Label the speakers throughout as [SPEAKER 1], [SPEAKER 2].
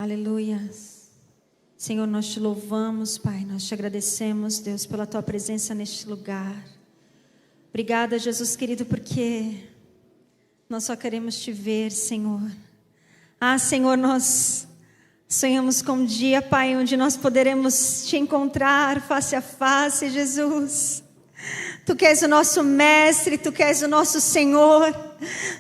[SPEAKER 1] Aleluia. Senhor, nós te louvamos, Pai, nós te agradecemos, Deus, pela tua presença neste lugar. Obrigada, Jesus querido, porque nós só queremos te ver, Senhor. Senhor, nós sonhamos com um dia, Pai, onde nós poderemos te encontrar face a face, Jesus. Tu que és o nosso mestre, tu que és o nosso Senhor,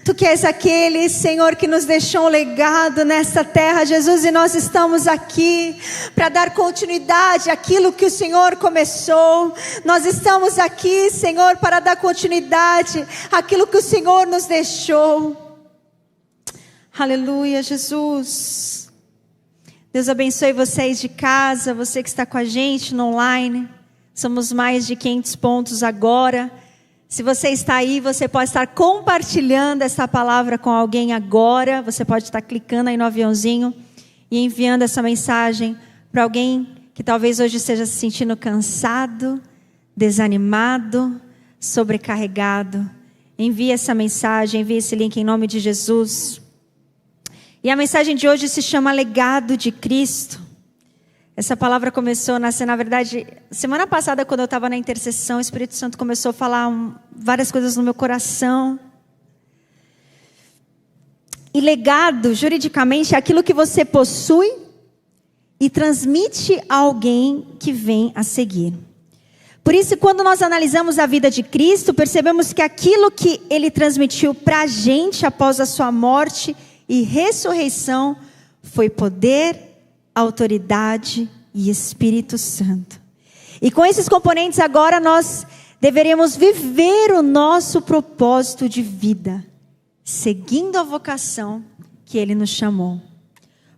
[SPEAKER 1] tu que és aquele, Senhor, que nos deixou um legado nesta terra, Jesus, e nós estamos aqui para dar continuidade àquilo que o Senhor começou. Nós estamos aqui, Senhor, para dar continuidade àquilo que o Senhor nos deixou. Aleluia, Jesus. Deus abençoe vocês de casa, você que está com a gente no online. Somos mais de 500 pontos agora. Se você está aí, você pode estar compartilhando essa palavra com alguém agora. Você pode estar clicando aí no aviãozinho e enviando essa mensagem para alguém que talvez hoje esteja se sentindo cansado, desanimado, sobrecarregado. Envie essa mensagem, envie esse link em nome de Jesus. E a mensagem de hoje se chama Legado de Cristo. Essa palavra começou a nascer, na verdade, semana passada, quando eu estava na intercessão, o Espírito Santo começou a falar várias coisas no meu coração. E legado, juridicamente, é aquilo que você possui e transmite a alguém que vem a seguir. Por isso, quando nós analisamos a vida de Cristo, percebemos que aquilo que Ele transmitiu para a gente após a sua morte e ressurreição foi poder, autoridade e Espírito Santo. E com esses componentes agora nós deveríamos viver o nosso propósito de vida, seguindo a vocação que Ele nos chamou.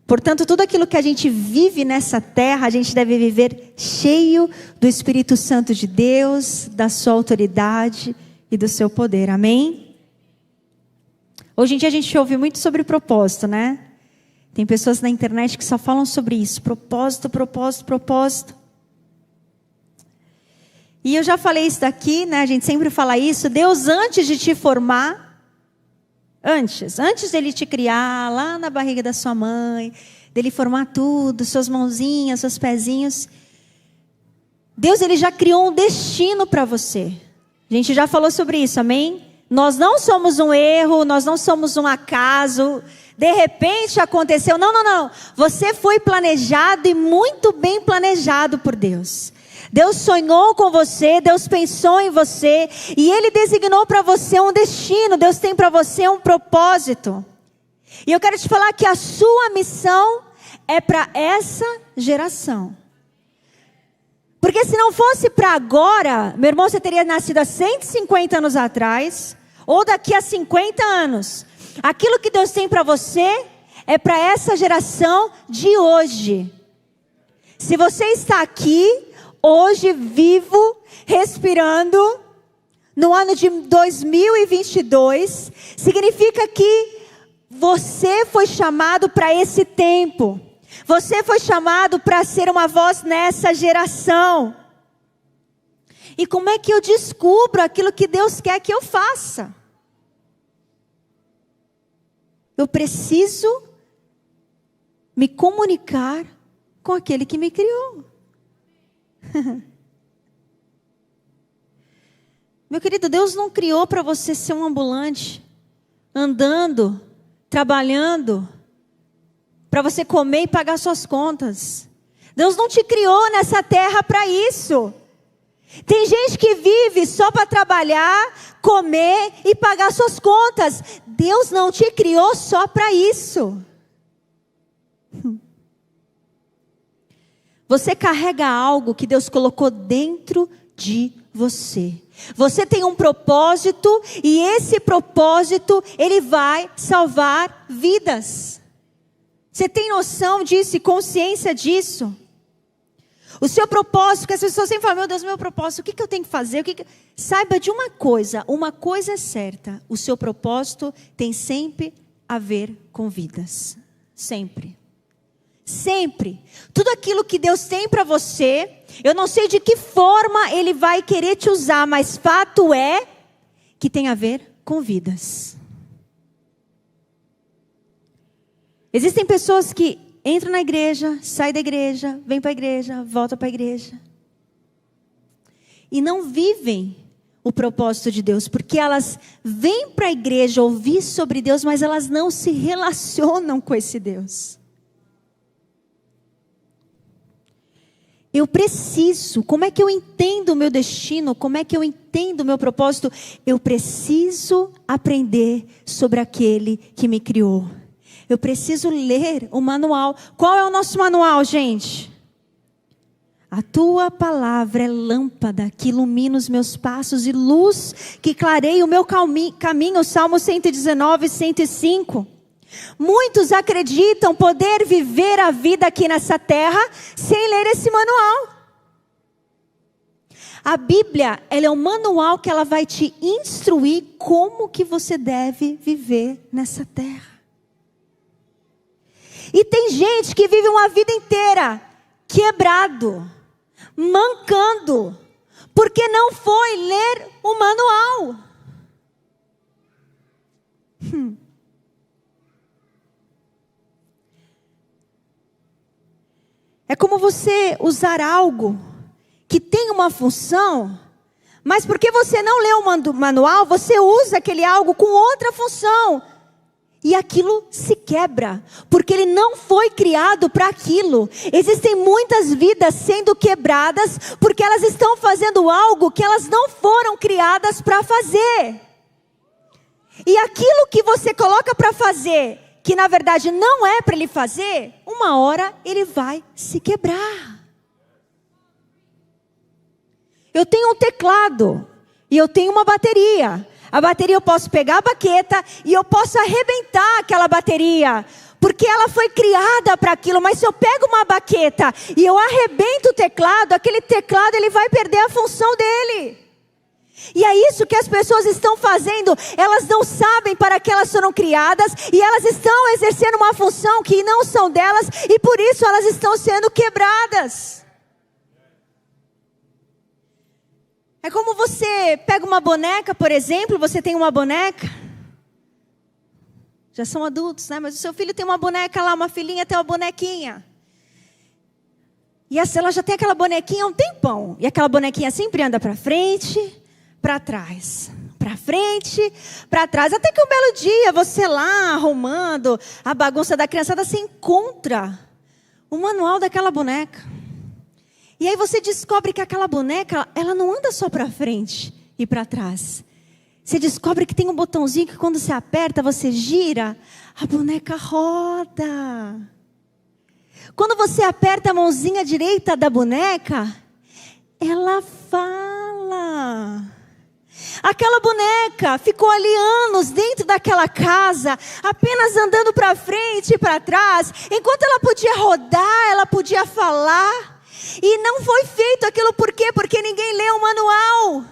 [SPEAKER 1] Portanto, tudo aquilo que a gente vive nessa terra, a gente deve viver cheio do Espírito Santo de Deus, da sua autoridade e do seu poder. Amém? Hoje em dia a gente ouve muito sobre propósito, né? Tem pessoas na internet que só falam sobre isso. Propósito, propósito, propósito. E eu já falei isso daqui, né? A gente sempre fala isso. Deus, antes de te formar, antes dele te criar lá na barriga da sua mãe, dele formar tudo, suas mãozinhas, seus pezinhos, Deus, ele já criou um destino para você. A gente já falou sobre isso, amém? Nós não somos um erro, nós não somos um acaso. De repente aconteceu. Não. Você foi planejado e muito bem planejado por Deus. Deus sonhou com você, Deus pensou em você e Ele designou para você um destino. Deus tem para você um propósito. E eu quero te falar que a sua missão é para essa geração. Porque se não fosse para agora, meu irmão, você teria nascido há 150 anos atrás ou daqui a 50 anos. Aquilo que Deus tem para você é para essa geração de hoje. Se você está aqui hoje, vivo, respirando, no ano de 2022, significa que você foi chamado para esse tempo. Você foi chamado para ser uma voz nessa geração. E como é que eu descubro aquilo que Deus quer que eu faça? Eu preciso me comunicar com aquele que me criou. Meu querido, Deus não criou para você ser um ambulante, andando, trabalhando, para você comer e pagar suas contas. Deus não te criou nessa terra para isso. Tem gente que vive só para trabalhar, comer e pagar suas contas. Deus não te criou só para isso. Você carrega algo que Deus colocou dentro de você. Você tem um propósito e esse propósito, ele vai salvar vidas. Você tem noção disso e consciência disso? O seu propósito, que as pessoas sempre falam, meu Deus, meu propósito, o que eu tenho que fazer? Saiba de uma coisa é certa, o seu propósito tem sempre a ver com vidas. Sempre. Sempre. Tudo aquilo que Deus tem para você, eu não sei de que forma Ele vai querer te usar, mas fato é que tem a ver com vidas. Existem pessoas que entra na igreja, sai da igreja, vem para a igreja, volta para a igreja. E não vivem o propósito de Deus, porque elas vêm para a igreja ouvir sobre Deus, mas elas não se relacionam com esse Deus. Eu preciso, como é que eu entendo o meu destino? Como é que eu entendo o meu propósito? Eu preciso aprender sobre aquele que me criou. Eu preciso ler o manual. Qual é o nosso manual, gente? A tua palavra é lâmpada que ilumina os meus passos e luz que clareia o meu caminho. Salmo 119, 105. Muitos acreditam poder viver a vida aqui nessa terra sem ler esse manual. A Bíblia, ela é um manual que ela vai te instruir como que você deve viver nessa terra. E tem gente que vive uma vida inteira quebrado, mancando, porque não foi ler o manual. É como você usar algo que tem uma função, mas porque você não leu o manual, você usa aquele algo com outra função. E aquilo se quebra, porque ele não foi criado para aquilo. Existem muitas vidas sendo quebradas, porque elas estão fazendo algo que elas não foram criadas para fazer. E aquilo que você coloca para fazer, que na verdade não é para ele fazer, uma hora ele vai se quebrar. Eu tenho um teclado e eu tenho uma bateria. A bateria eu posso pegar a baqueta e eu posso arrebentar aquela bateria, porque ela foi criada para aquilo. Mas se eu pego uma baqueta e eu arrebento o teclado, aquele teclado ele vai perder a função dele. E é isso que as pessoas estão fazendo. Elas não sabem para que elas foram criadas e elas estão exercendo uma função que não são delas e por isso elas estão sendo quebradas. É como você pega uma boneca, por exemplo, você tem uma boneca. Já são adultos, né? Mas o seu filho tem uma boneca lá, uma filhinha tem uma bonequinha. E ela já tem aquela bonequinha há um tempão. E aquela bonequinha sempre anda para frente, para trás. Para frente, para trás. Até que um belo dia, você lá arrumando a bagunça da criançada, você encontra o manual daquela boneca. E aí você descobre que aquela boneca, ela não anda só para frente e para trás. Você descobre que tem um botãozinho que quando você aperta, você gira, a boneca roda. Quando você aperta a mãozinha direita da boneca, ela fala. Aquela boneca ficou ali anos dentro daquela casa, apenas andando para frente e para trás. Enquanto ela podia rodar, ela podia falar. E não foi feito aquilo por quê? Porque ninguém leu o manual.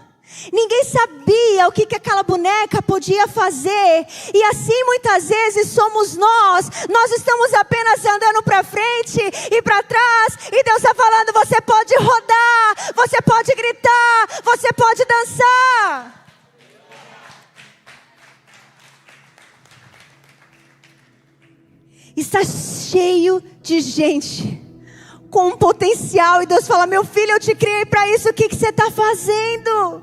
[SPEAKER 1] Ninguém sabia o que aquela boneca podia fazer. E assim muitas vezes somos nós. Nós estamos apenas andando para frente e para trás. E Deus está falando, você pode rodar, você pode gritar, você pode dançar. Está cheio de gente com um potencial, e Deus fala, meu filho, eu te criei para isso, o que você está fazendo?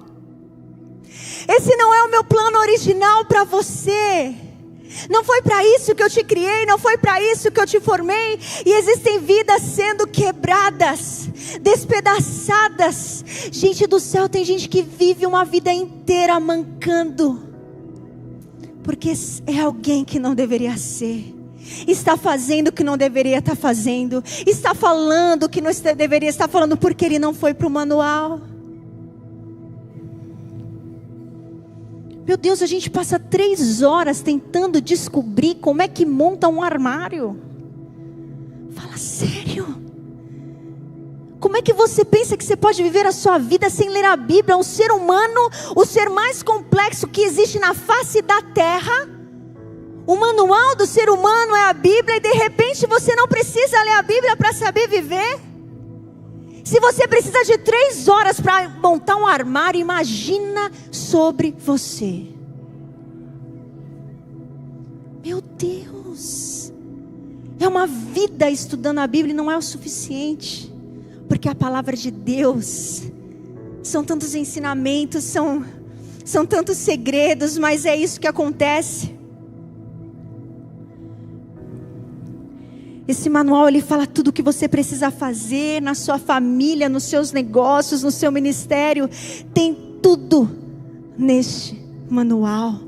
[SPEAKER 1] Esse não é o meu plano original para você. Não foi para isso que eu te criei, não foi para isso que eu te formei. E existem vidas sendo quebradas, despedaçadas. Gente do céu, tem gente que vive uma vida inteira mancando, porque é alguém que não deveria ser. Está fazendo o que não deveria estar fazendo. Está falando o que não deveria estar falando, porque ele não foi para o manual. Meu Deus, a gente passa 3 horas tentando descobrir como é que monta um armário. Fala sério. Como é que você pensa que você pode viver a sua vida sem ler a Bíblia? Um ser humano, o ser mais complexo que existe na face da terra. O manual do ser humano é a Bíblia, e de repente você não precisa ler a Bíblia para saber viver. Se você precisa de 3 horas para montar um armário, imagina sobre você. Meu Deus. É uma vida estudando a Bíblia e não é o suficiente. Porque a palavra de Deus, são tantos ensinamentos, são tantos segredos, mas é isso que acontece. Esse manual, ele fala tudo o que você precisa fazer na sua família, nos seus negócios, no seu ministério. Tem tudo neste manual.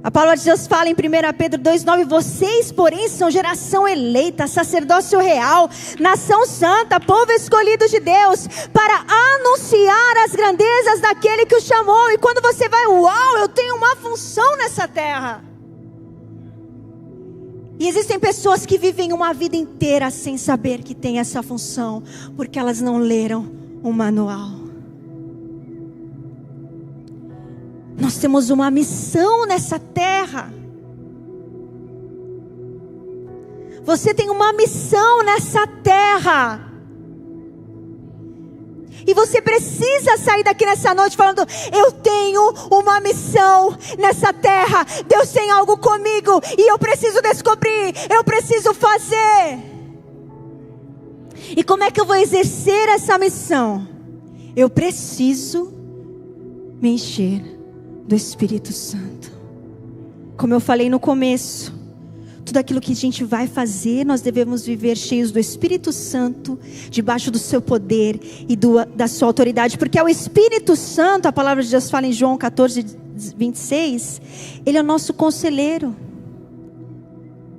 [SPEAKER 1] A palavra de Deus fala em 1 Pedro 2,9: vocês, porém, são geração eleita, sacerdócio real, nação santa, povo escolhido de Deus, para anunciar as grandezas daquele que o chamou. E quando você vai, uau, eu tenho uma função nessa terra. E existem pessoas que vivem uma vida inteira sem saber que tem essa função, porque elas não leram o manual. Nós temos uma missão nessa terra. Você tem uma missão nessa terra. E você precisa sair daqui nessa noite falando: eu tenho uma missão nessa terra. Deus tem algo comigo e eu preciso descobrir, eu preciso fazer. E como é que eu vou exercer essa missão? Eu preciso me encher do Espírito Santo. Como eu falei no começo, tudo aquilo que a gente vai fazer, nós devemos viver cheios do Espírito Santo, debaixo do seu poder e da sua autoridade, porque é o Espírito Santo, a palavra de Deus fala em João 14:26, ele é o nosso conselheiro.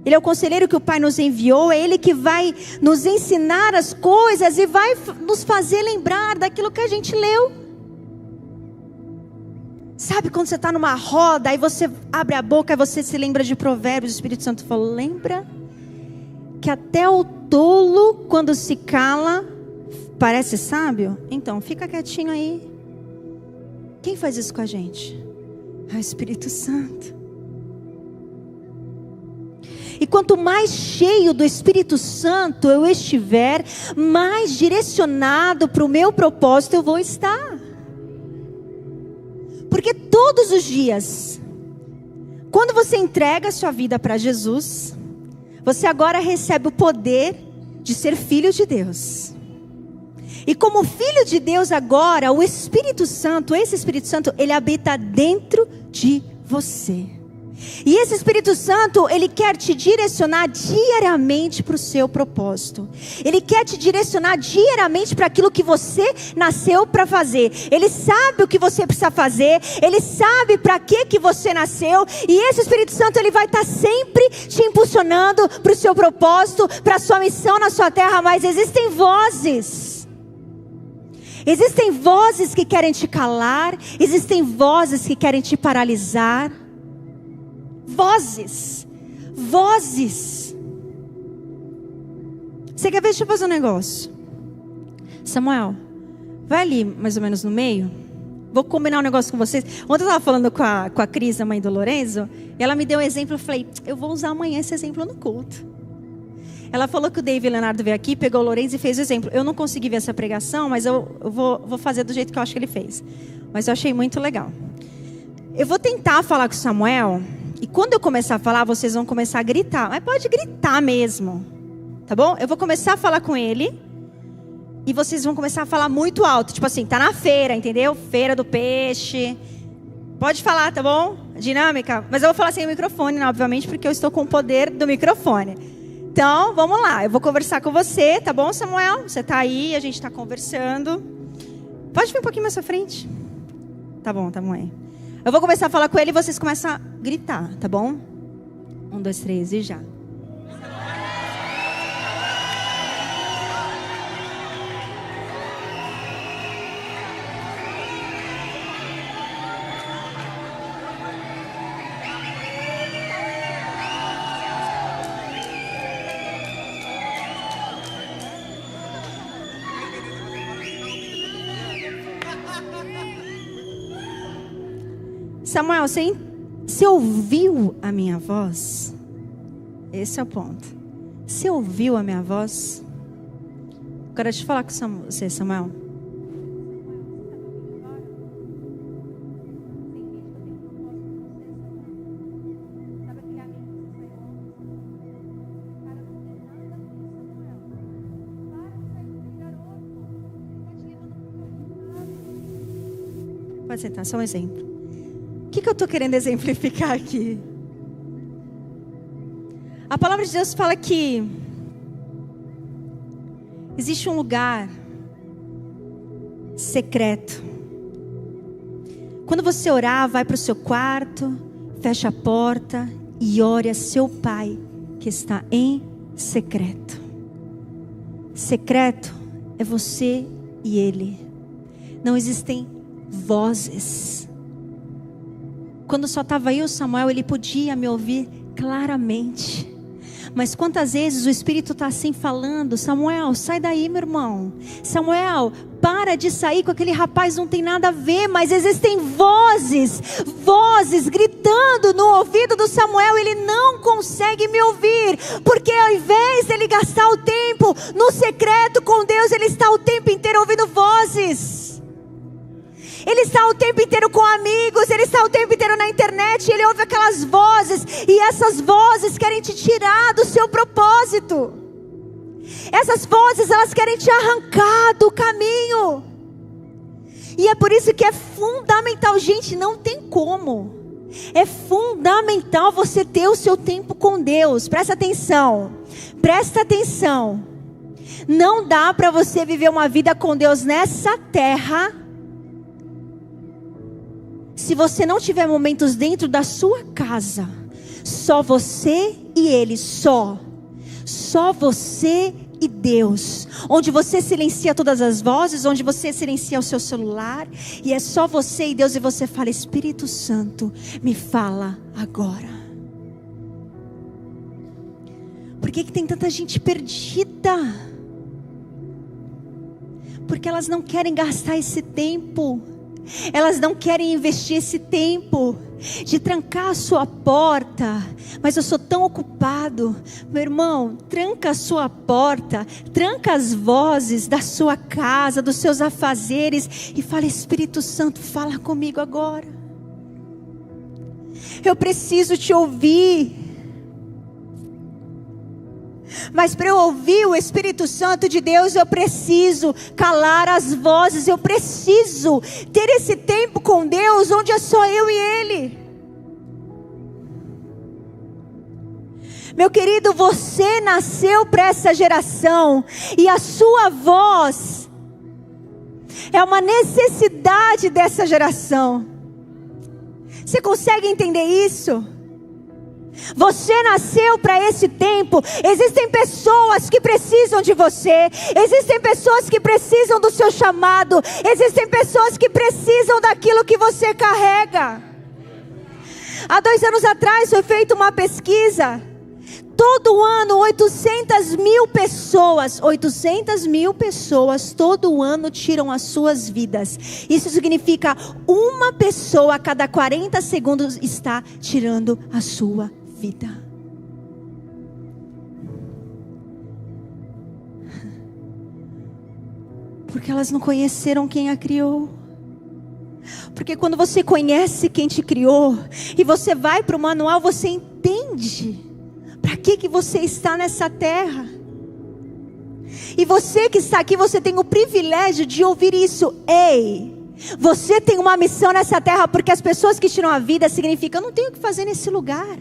[SPEAKER 1] Ele é o conselheiro que o Pai nos enviou, é Ele que vai nos ensinar as coisas e vai nos fazer lembrar daquilo que a gente leu. Sabe quando você está numa roda, aí você abre a boca e você se lembra de Provérbios, o Espírito Santo falou: lembra que até o tolo, quando se cala, parece sábio? Então, fica quietinho aí. Quem faz isso com a gente? É o Espírito Santo. E quanto mais cheio do Espírito Santo eu estiver, mais direcionado para o meu propósito eu vou estar. Porque todos os dias, quando você entrega a sua vida para Jesus, você agora recebe o poder de ser filho de Deus. E como filho de Deus agora, o Espírito Santo, esse Espírito Santo, ele habita dentro de você. E esse Espírito Santo, ele quer te direcionar diariamente para o seu propósito. Ele quer te direcionar diariamente para aquilo que você nasceu para fazer. Ele sabe o que você precisa fazer. Ele sabe para que você nasceu. E esse Espírito Santo, ele vai estar sempre te impulsionando para o seu propósito, para a sua missão na sua terra. Mas existem vozes. Existem vozes que querem te calar. Existem vozes que querem te paralisar. Vozes. Você quer ver? Deixa eu fazer um negócio. Samuel, vai ali mais ou menos no meio. Vou combinar um negócio com vocês. Ontem eu estava falando com a Cris, a mãe do Lorenzo, e ela me deu um exemplo. Eu falei: eu vou usar amanhã esse exemplo no culto. Ela falou que o David Leonardo veio aqui, pegou o Lorenzo e fez o exemplo. Eu não consegui ver essa pregação, mas eu vou fazer do jeito que eu acho que ele fez. Mas eu achei muito legal. Eu vou tentar falar com o Samuel. E quando eu começar a falar, vocês vão começar a gritar. Mas pode gritar mesmo. Tá bom? Eu vou começar a falar com ele. E vocês vão começar a falar muito alto. Tipo assim, tá na feira, entendeu? Feira do peixe. Pode falar, tá bom? Dinâmica. Mas eu vou falar sem o microfone, né, obviamente, porque eu estou com o poder do microfone. Então, vamos lá. Eu vou conversar com você, tá bom, Samuel? Você tá aí, a gente tá conversando. Pode vir um pouquinho mais pra frente. Tá bom aí. Eu vou começar a falar com ele e vocês começam a gritar, tá bom? 1, 2, 3 e já. Samuel, você ouviu a minha voz? Esse é o ponto. Você ouviu a minha voz? Quero te falar com você, Samuel. Pode sentar, só um exemplo. O que eu estou querendo exemplificar aqui? A palavra de Deus fala que existe um lugar secreto. Quando você orar, vai para o seu quarto, fecha a porta e ore a seu Pai que está em secreto. Secreto é você e Ele. Não existem vozes. Quando só estava eu e o Samuel, ele podia me ouvir claramente. Mas quantas vezes o Espírito está assim falando: Samuel, sai daí, meu irmão. Samuel, para de sair com aquele rapaz, não tem nada a ver. Mas existem vozes gritando no ouvido do Samuel. Ele não consegue me ouvir, porque ao invés dele gastar o tempo no secreto com Deus, ele está o tempo inteiro ouvindo vozes. Ele está o tempo inteiro com amigos, ele está o tempo inteiro na internet, ele ouve aquelas vozes, e essas vozes querem te tirar do seu propósito. Essas vozes, elas querem te arrancar do caminho. E é por isso que é fundamental, gente, não tem como. É fundamental você ter o seu tempo com Deus. Presta atenção. Não dá para você viver uma vida com Deus nessa terra se você não tiver momentos dentro da sua casa, só você e Ele, só você e Deus, onde você silencia todas as vozes, onde você silencia o seu celular, e é só você e Deus, e você fala: Espírito Santo, me fala agora. Por que tem tanta gente perdida? Porque elas não querem gastar esse tempo. Elas não querem investir esse tempo de trancar a sua porta. Mas eu sou tão ocupado. Meu irmão, tranca a sua porta, tranca as vozes da sua casa, dos seus afazeres, e fala: Espírito Santo, fala comigo agora. Eu preciso te ouvir. Mas para eu ouvir o Espírito Santo de Deus, eu preciso calar as vozes. Eu preciso ter esse tempo com Deus, onde é só eu e Ele. Meu querido, você nasceu para essa geração, e a sua voz é uma necessidade dessa geração. Você consegue entender isso? Você nasceu para esse tempo. Existem pessoas que precisam de você. Existem pessoas que precisam do seu chamado. Existem pessoas que precisam daquilo que você carrega. Há 2 anos atrás foi feita uma pesquisa. Todo ano 800 mil pessoas todo ano tiram as suas vidas. Isso significa uma pessoa a cada 40 segundos está tirando a sua vida. Porque elas não conheceram quem a criou. Porque quando você conhece quem te criou e você vai para o manual, você entende para que você está nessa terra. E você que está aqui, você tem o privilégio de ouvir isso. Ei, você tem uma missão nessa terra, porque as pessoas que tiram a vida significa: eu não tenho o que fazer nesse lugar.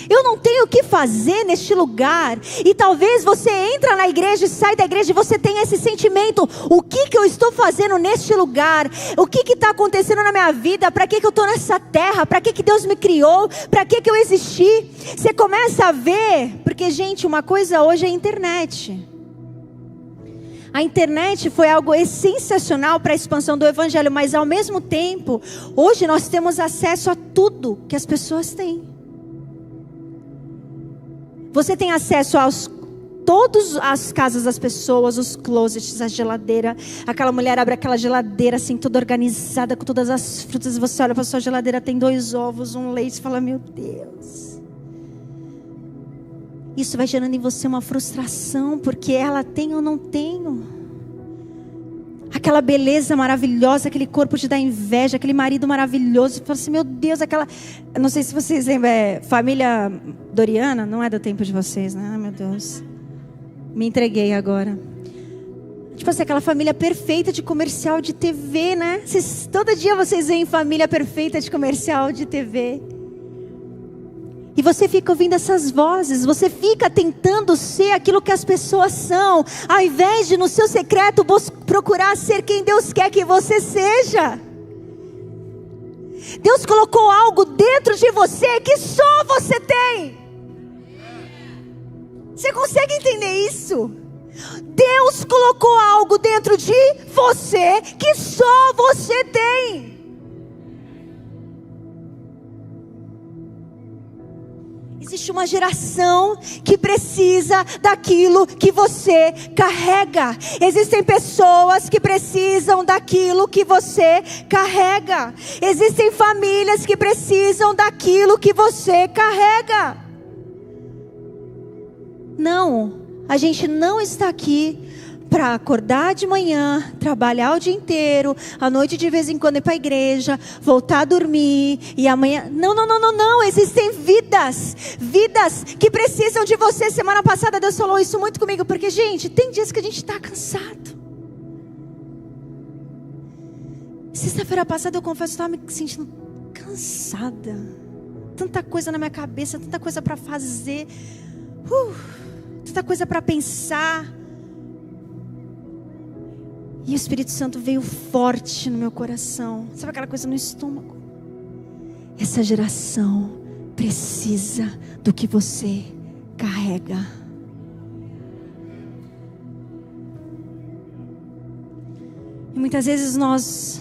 [SPEAKER 1] Eu não tenho o que fazer neste lugar. E talvez você entra na igreja e sai da igreja e você tem esse sentimento: o que eu estou fazendo neste lugar? O que está acontecendo na minha vida? Para que eu estou nessa terra? Para que Deus me criou? Para que eu existi? Você começa a ver, porque gente, uma coisa hoje é a internet. A internet foi algo sensacional para a expansão do evangelho, mas ao mesmo tempo, hoje nós temos acesso a tudo que as pessoas têm. Você tem acesso a todas as casas das pessoas, os closets, a geladeira. Aquela mulher abre aquela geladeira assim, toda organizada, com todas as frutas. Você olha para a sua geladeira, tem 2 ovos, um leite, e fala: meu Deus. Isso vai gerando em você uma frustração, porque ela tem ou não tenho. Aquela beleza maravilhosa, aquele corpo te dá inveja, aquele marido maravilhoso. Você fala assim: meu Deus, aquela... Eu não sei se vocês lembram, família Doriana, não é do tempo de vocês, né? Meu Deus, me entreguei agora. Tipo assim, aquela família perfeita de comercial de TV, né? Todo dia vocês veem família perfeita de comercial de TV. E você fica ouvindo essas vozes, você fica tentando ser aquilo que as pessoas são, ao invés de no seu secreto procurar ser quem Deus quer que você seja. Deus colocou algo dentro de você que só você tem. Você consegue entender isso? Deus colocou algo dentro de você que só você tem. Existe uma geração que precisa daquilo que você carrega. Existem pessoas que precisam daquilo que você carrega. Existem famílias que precisam daquilo que você carrega. Não, a gente não está aqui para acordar de manhã, trabalhar o dia inteiro, à noite de vez em quando ir para a igreja, voltar a dormir e amanhã... Não, existem vidas que precisam de você. Semana passada Deus falou isso muito comigo, porque gente, tem dias que a gente está cansado. Sexta-feira passada eu confesso que eu estava me sentindo cansada, tanta coisa na minha cabeça, tanta coisa para fazer, tanta coisa para pensar. E o Espírito Santo veio forte no meu coração. Sabe aquela coisa no estômago? Essa geração precisa do que você carrega. E muitas vezes nós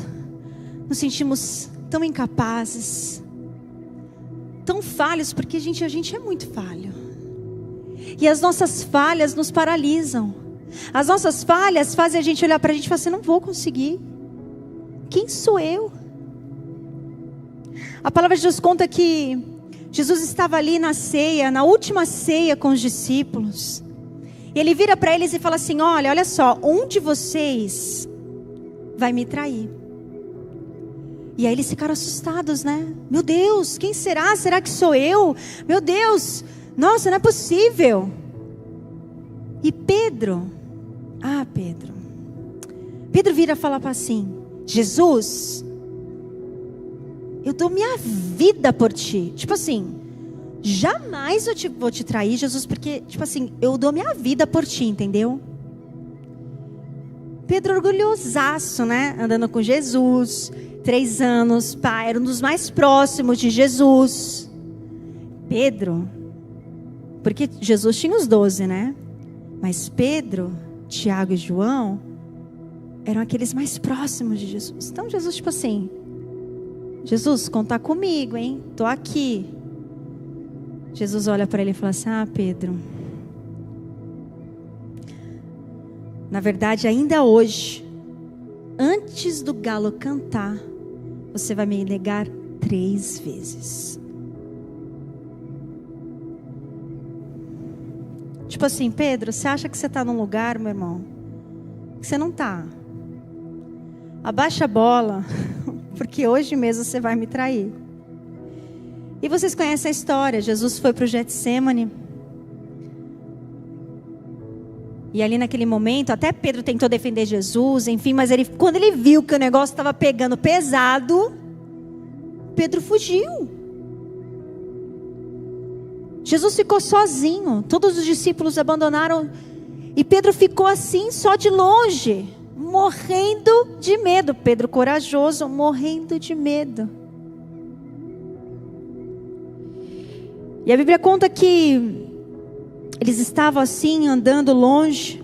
[SPEAKER 1] nos sentimos tão incapazes, tão falhos, porque a gente é muito falho. E as nossas falhas nos paralisam. As nossas falhas fazem a gente olhar para a gente e falar assim: não vou conseguir. Quem sou eu? A palavra de Deus conta que Jesus estava ali na ceia, na última ceia com os discípulos. E ele vira para eles e fala assim: olha só, um de vocês vai me trair. E aí eles ficaram assustados, né? Meu Deus, quem será? Será que sou eu? Meu Deus, nossa, não é possível. E Pedro vira falar para assim: Jesus, eu dou minha vida por ti. Tipo assim, jamais eu vou te trair, Jesus, porque, tipo assim, eu dou minha vida por ti, entendeu? Pedro orgulhosaço, né? Andando com Jesus, 3 anos, pai, era um dos mais próximos de Jesus. Pedro, porque Jesus tinha os 12, né? Mas Pedro, Tiago e João eram aqueles mais próximos de Jesus. Então Jesus, tipo assim: Jesus, conta comigo, hein? Tô aqui. Jesus olha para ele e fala assim: Pedro, na verdade, ainda hoje, antes do galo cantar, você vai me negar 3 vezes. Tipo assim: Pedro, você acha que você está num lugar, meu irmão, que você não está? Abaixa a bola, porque hoje mesmo você vai me trair. E vocês conhecem a história. Jesus foi para o Getsemane. E ali naquele momento, até Pedro tentou defender Jesus, enfim, mas quando ele viu que o negócio estava pegando pesado, Pedro fugiu. Jesus ficou sozinho, todos os discípulos abandonaram, e Pedro ficou assim, só de longe, morrendo de medo. Pedro corajoso, morrendo de medo. E a Bíblia conta que eles estavam assim, andando longe,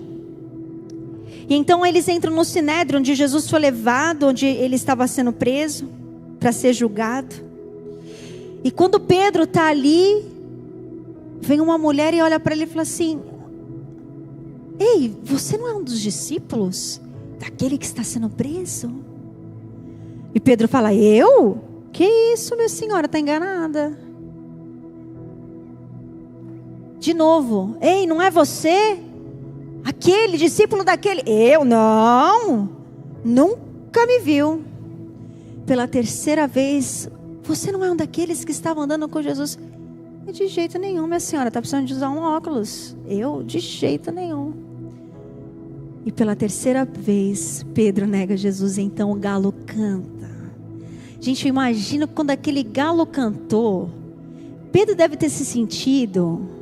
[SPEAKER 1] e então eles entram no Sinédrio, onde Jesus foi levado, onde ele estava sendo preso, para ser julgado. E quando Pedro está ali, vem uma mulher e olha para ele e fala assim: ei, você não é um dos discípulos daquele que está sendo preso? E Pedro fala: eu? Que isso, minha senhora, está enganada. De novo: ei, não é você? Aquele discípulo daquele? Eu? Não, nunca me viu. Pela 3ª vez: você não é um daqueles que estavam andando com Jesus? De jeito nenhum, minha senhora, está precisando de usar um óculos. Eu? De jeito nenhum. E pela terceira vez, Pedro nega Jesus, então o galo canta. Gente, eu imagino quando aquele galo cantou, Pedro deve ter se sentido...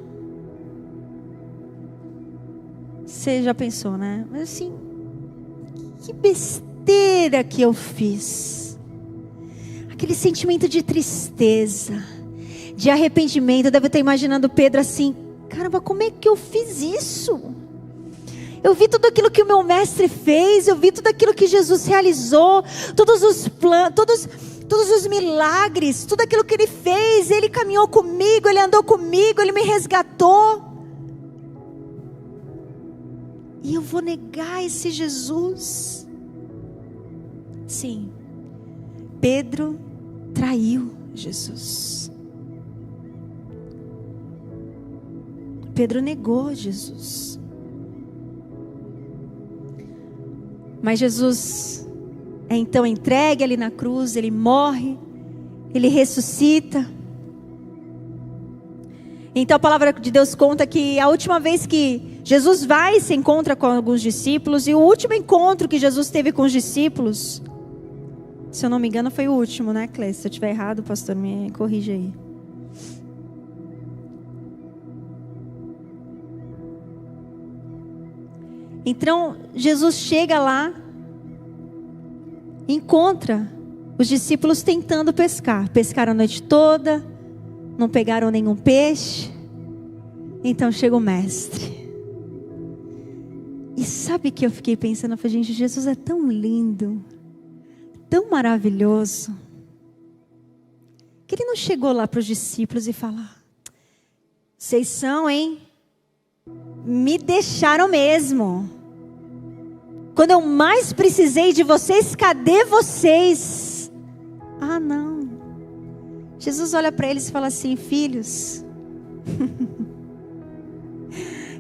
[SPEAKER 1] Você já pensou, né? Mas assim, que besteira que eu fiz. Aquele sentimento de tristeza, de arrependimento. Eu devo estar imaginando Pedro assim, caramba, como é que eu fiz isso? Eu vi tudo aquilo que o meu mestre fez, eu vi tudo aquilo que Jesus realizou, todos os planos, todos os milagres, tudo aquilo que Ele fez. Ele caminhou comigo, Ele andou comigo, Ele me resgatou. E eu vou negar esse Jesus? Sim, Pedro traiu Jesus. Pedro negou Jesus. Mas Jesus é então entregue ali na cruz, Ele morre, Ele ressuscita. Então a palavra de Deus conta que a última vez que Jesus vai e se encontra com alguns discípulos, e o último encontro que Jesus teve com os discípulos, se eu não me engano foi o último, né, Clécia? Se eu estiver errado, pastor, me corrija aí. Então Jesus chega lá, encontra os discípulos tentando pescar. Pescaram a noite toda, não pegaram nenhum peixe. Então chega o mestre. E sabe que eu fiquei pensando, eu falei, gente, Jesus é tão lindo, tão maravilhoso, que Ele não chegou lá para os discípulos e falou, vocês são, hein? Me deixaram mesmo. Quando eu mais precisei de vocês, cadê vocês? Ah, não. Jesus olha para eles e fala assim, filhos,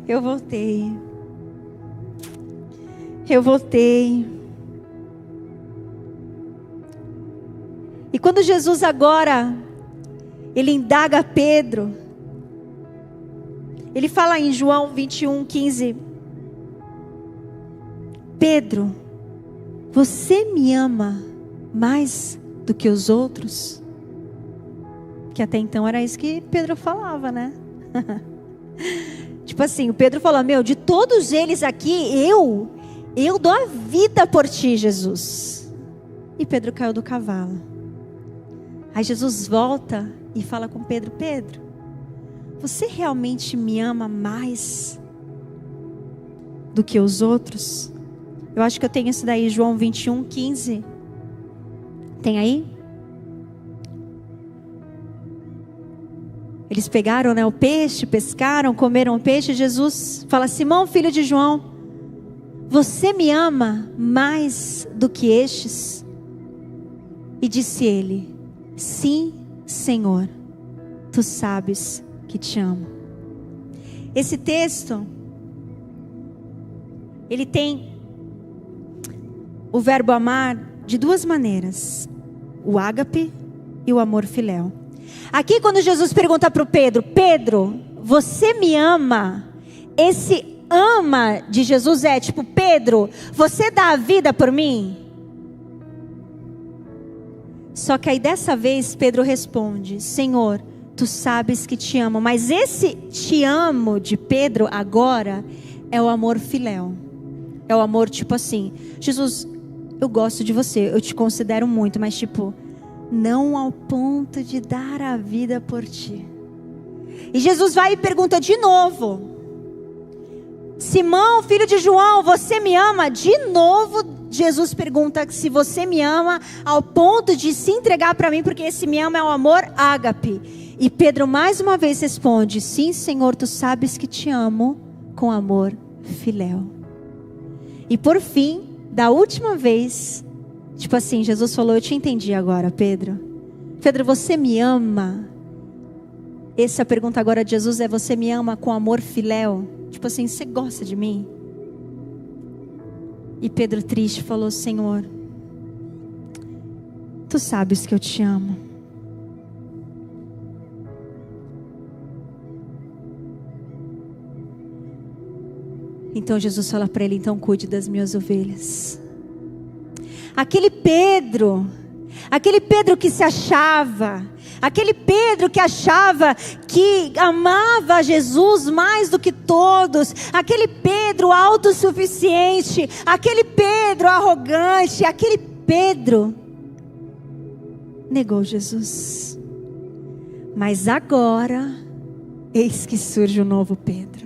[SPEAKER 1] eu voltei. Eu voltei. E quando Jesus agora, Ele indaga Pedro, Ele fala em João 21:15, Pedro, você me ama mais do que os outros? Que até então era isso que Pedro falava, né? Tipo assim, o Pedro falou, de todos eles aqui, eu dou a vida por ti, Jesus. E Pedro caiu do cavalo. Aí Jesus volta e fala com Pedro, Pedro, você realmente me ama mais do que os outros? Eu acho que eu tenho isso daí, João 21:15. Tem aí? Eles pegaram, o peixe, pescaram, comeram o peixe. Jesus fala, Simão, filho de João, você me ama mais do que estes? E disse ele, sim, Senhor, tu sabes que te amo. Esse texto, ele tem o verbo amar de duas maneiras, o ágape e o amor filéu. Aqui quando Jesus pergunta para o Pedro, Pedro, você me ama? Esse ama de Jesus é tipo, Pedro, você dá a vida por mim? Só que aí dessa vez Pedro responde, Senhor, tu sabes que te amo. Mas esse te amo de Pedro agora é o amor filéu. É o amor tipo assim, Jesus, eu gosto de você, eu te considero muito, mas tipo, não ao ponto de dar a vida por ti. E Jesus vai e pergunta de novo, Simão, filho de João, você me ama? De novo Jesus pergunta se você me ama ao ponto de se entregar para mim, porque esse me ama é o amor ágape. E Pedro mais uma vez responde, sim, Senhor, tu sabes que te amo, com amor filéu. E por fim, da última vez, tipo assim, Jesus falou, eu te entendi agora, Pedro. Pedro, você me ama? Essa pergunta agora de Jesus é, você me ama com amor filéu? Tipo assim, você gosta de mim? E Pedro triste falou, Senhor, tu sabes que eu te amo. Então Jesus fala para ele: então cuide das minhas ovelhas. Aquele Pedro que se achava, aquele Pedro que achava que amava Jesus mais do que todos, aquele Pedro autossuficiente, aquele Pedro arrogante, aquele Pedro negou Jesus. Mas agora, eis que surge um novo Pedro.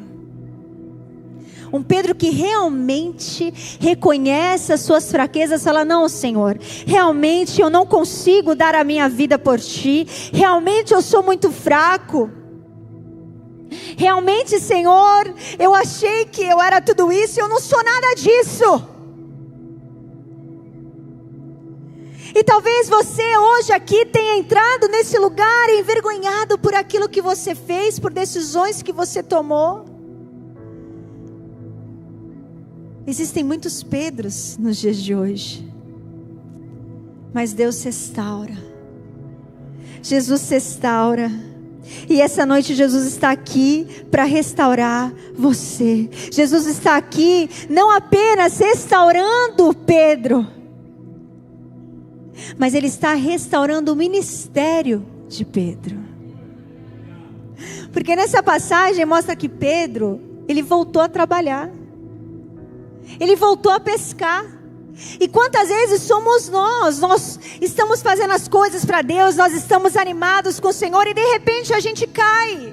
[SPEAKER 1] Um Pedro que realmente reconhece as suas fraquezas, fala: não, Senhor, realmente eu não consigo dar a minha vida por Ti, realmente eu sou muito fraco, realmente, Senhor, eu achei que eu era tudo isso e eu não sou nada disso. E talvez você hoje aqui tenha entrado nesse lugar envergonhado por aquilo que você fez, por decisões que você tomou. Existem muitos Pedros nos dias de hoje, mas Deus se restaura, Jesus se restaura, e essa noite Jesus está aqui para restaurar você. Jesus está aqui não apenas restaurando Pedro, mas Ele está restaurando o ministério de Pedro. Porque nessa passagem mostra que Pedro, ele voltou a trabalhar, ele voltou a pescar. E quantas vezes somos nós estamos fazendo as coisas para Deus, nós estamos animados com o Senhor e de repente a gente cai,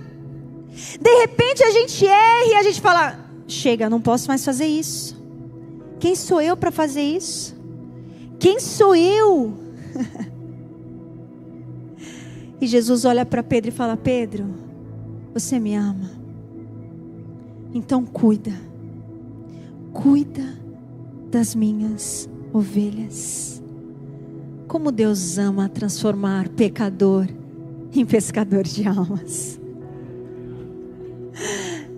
[SPEAKER 1] de repente a gente erra e a gente fala: chega, não posso mais fazer isso. Quem sou eu para fazer isso? Quem sou eu? E Jesus olha para Pedro e fala: Pedro, você me ama, então cuida das minhas ovelhas. Como Deus ama transformar pecador em pescador de almas.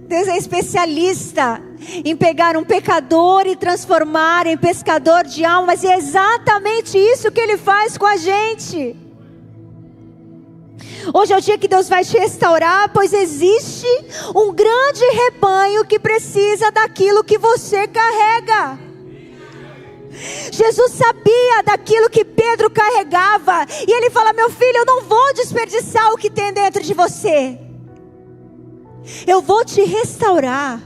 [SPEAKER 1] Deus é especialista em pegar um pecador e transformar em pescador de almas, e é exatamente isso que Ele faz com a gente. Hoje é o dia que Deus vai te restaurar, pois existe um grande rebanho que precisa daquilo que você carrega. Jesus sabia daquilo que Pedro carregava, e Ele fala: meu filho, eu não vou desperdiçar o que tem dentro de você. Eu vou te restaurar,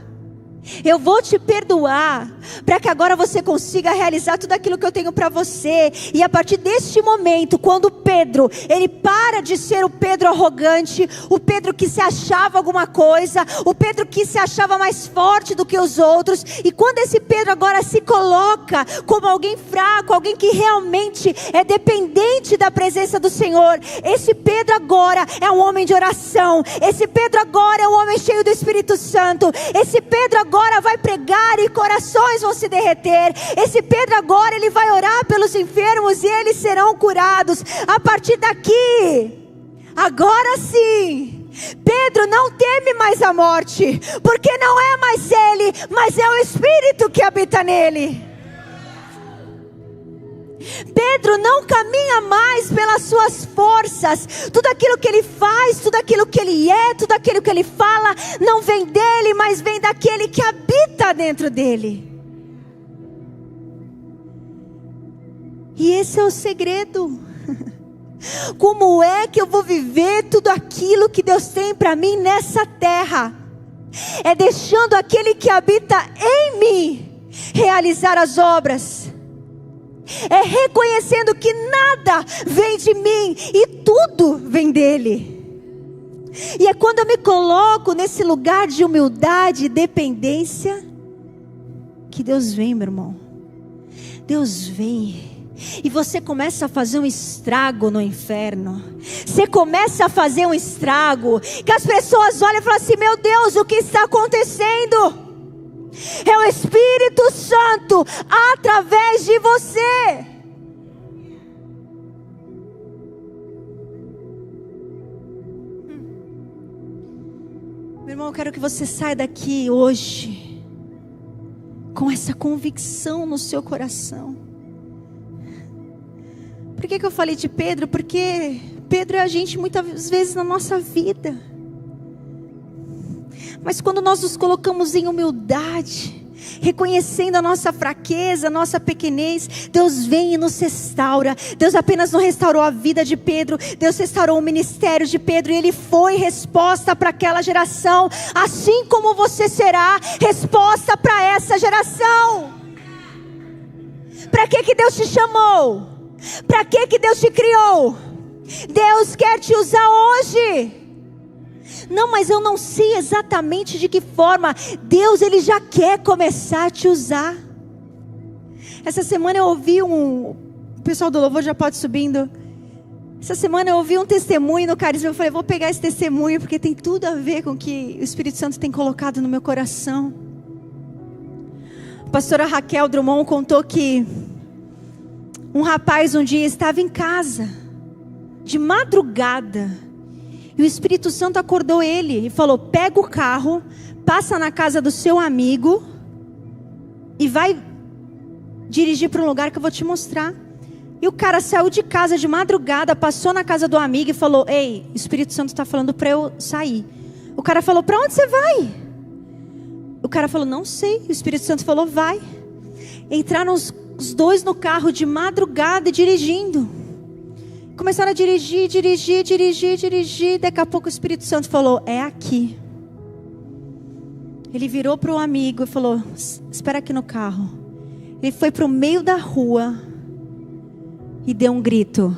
[SPEAKER 1] eu vou te perdoar, para que agora você consiga realizar tudo aquilo que eu tenho para você. E a partir deste momento, quando Pedro, ele para de ser o Pedro arrogante, o Pedro que se achava alguma coisa, o Pedro que se achava mais forte do que os outros, e quando esse Pedro agora se coloca como alguém fraco, alguém que realmente é dependente da presença do Senhor, esse Pedro agora é um homem de oração, esse Pedro agora é um homem cheio do Espírito Santo, esse Pedro agora vai pregar e corações vão se derreter. Esse Pedro agora, ele vai orar pelos enfermos e eles serão curados. A partir daqui, agora sim, Pedro não teme mais a morte, porque não é mais ele, mas é o Espírito que habita nele. Pedro não caminha mais pelas suas forças. Tudo aquilo que ele faz, tudo aquilo que ele é, tudo aquilo que ele fala, não vem dele, mas vem daquele que habita dentro dele. E esse é o segredo. Como é que eu vou viver tudo aquilo que Deus tem para mim nessa terra? É deixando aquele que habita em mim realizar as obras. É reconhecendo que nada vem de mim e tudo vem dele. E é quando eu me coloco nesse lugar de humildade e dependência que Deus vem, meu irmão. Deus vem. E você começa a fazer um estrago no inferno. Você começa a fazer um estrago que as pessoas olham e falam assim: meu Deus, o que está acontecendo? É o Espírito Santo através de você. Meu irmão, eu quero que você saia daqui hoje com essa convicção no seu coração. Por que eu falei de Pedro? Porque Pedro é a gente muitas vezes na nossa vida. Mas quando nós nos colocamos em humildade, reconhecendo a nossa fraqueza, a nossa pequenez, Deus vem e nos restaura. Deus apenas não restaurou a vida de Pedro, Deus restaurou o ministério de Pedro, e ele foi resposta para aquela geração, assim como você será resposta para essa geração. Para que Deus te chamou? Para que Deus te criou? Deus quer te usar hoje. Não, mas eu não sei exatamente de que forma. Deus, Ele já quer começar a te usar. Essa semana eu ouvi o pessoal do louvor já pode subindo. Essa semana eu ouvi um testemunho no Carisma. Eu falei, vou pegar esse testemunho porque tem tudo a ver com o que o Espírito Santo tem colocado no meu coração. A pastora Raquel Drummond contou que um rapaz um dia estava em casa, de madrugada, e o Espírito Santo acordou ele e falou, pega o carro, passa na casa do seu amigo e vai dirigir para um lugar que eu vou te mostrar. E o cara saiu de casa de madrugada, passou na casa do amigo e falou, ei, o Espírito Santo está falando para eu sair. O cara falou, para onde você vai? O cara falou, não sei. O Espírito Santo falou, vai. Entraram os dois no carro de madrugada e dirigindo. Começaram a dirigir. Daqui a pouco o Espírito Santo falou, é aqui. Ele virou para o amigo e falou, espera aqui no carro. Ele foi para o meio da rua e deu um grito,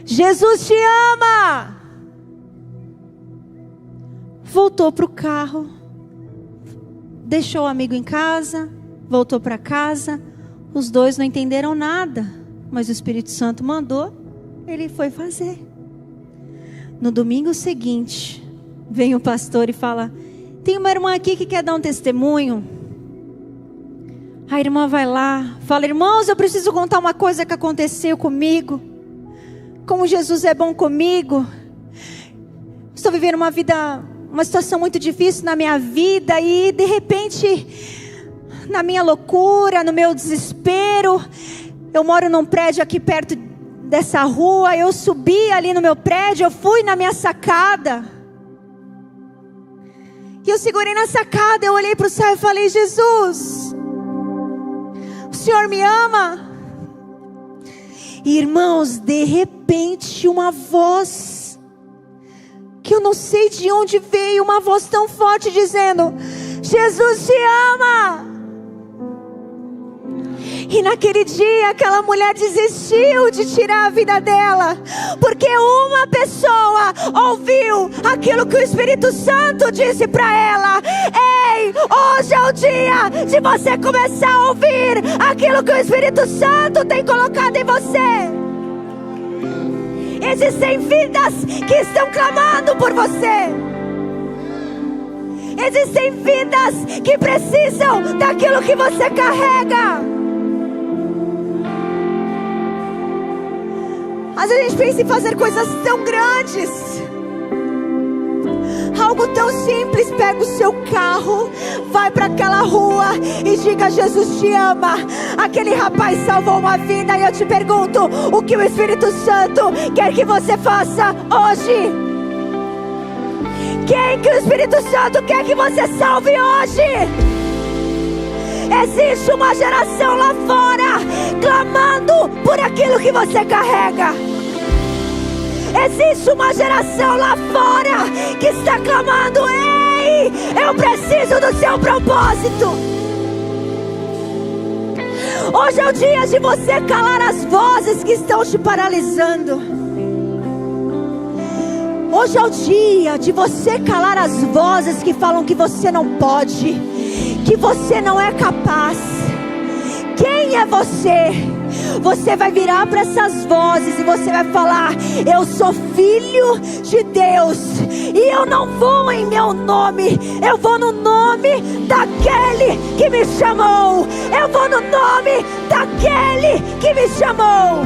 [SPEAKER 1] Jesus te ama. Voltou para o carro, deixou o amigo em casa, voltou para casa. Os dois não entenderam nada, mas o Espírito Santo mandou, ele foi fazer. No domingo seguinte, vem o pastor e fala, tem uma irmã aqui que quer dar um testemunho. A irmã vai lá, fala, irmãos, eu preciso contar uma coisa que aconteceu comigo. Como Jesus é bom comigo. Estou vivendo uma situação muito difícil na minha vida, e de repente, na minha loucura, no meu desespero, eu moro num prédio aqui perto dessa rua, eu subi ali no meu prédio, eu fui na minha sacada, e eu segurei na sacada, eu olhei para o céu e falei, Jesus, o Senhor me ama? E irmãos, de repente uma voz, que eu não sei de onde veio, uma voz tão forte dizendo, Jesus te ama. E naquele dia aquela mulher desistiu de tirar a vida dela, porque uma pessoa ouviu aquilo que o Espírito Santo disse para ela. Ei, hoje é o dia de você começar a ouvir aquilo que o Espírito Santo tem colocado em você. Existem vidas que estão clamando por você. Existem vidas que precisam daquilo que você carrega. Às vezes a gente pensa em fazer coisas tão grandes, algo tão simples. Pega o seu carro, vai para aquela rua e diga, Jesus te ama. Aquele rapaz salvou uma vida, e eu te pergunto, o que o Espírito Santo quer que você faça hoje? Quem que o Espírito Santo quer que você salve hoje? Existe uma geração lá fora clamando por aquilo que você carrega. Existe uma geração lá fora que está clamando, ei, eu preciso do seu propósito. Hoje é o dia de você calar as vozes que estão te paralisando. Hoje é o dia de você calar as vozes que falam que você não pode, que você não é capaz. Quem é você? Você vai virar para essas vozes e você vai falar, eu sou filho de Deus, e eu não vou em meu nome, eu vou no nome daquele que me chamou. Eu vou no nome daquele que me chamou.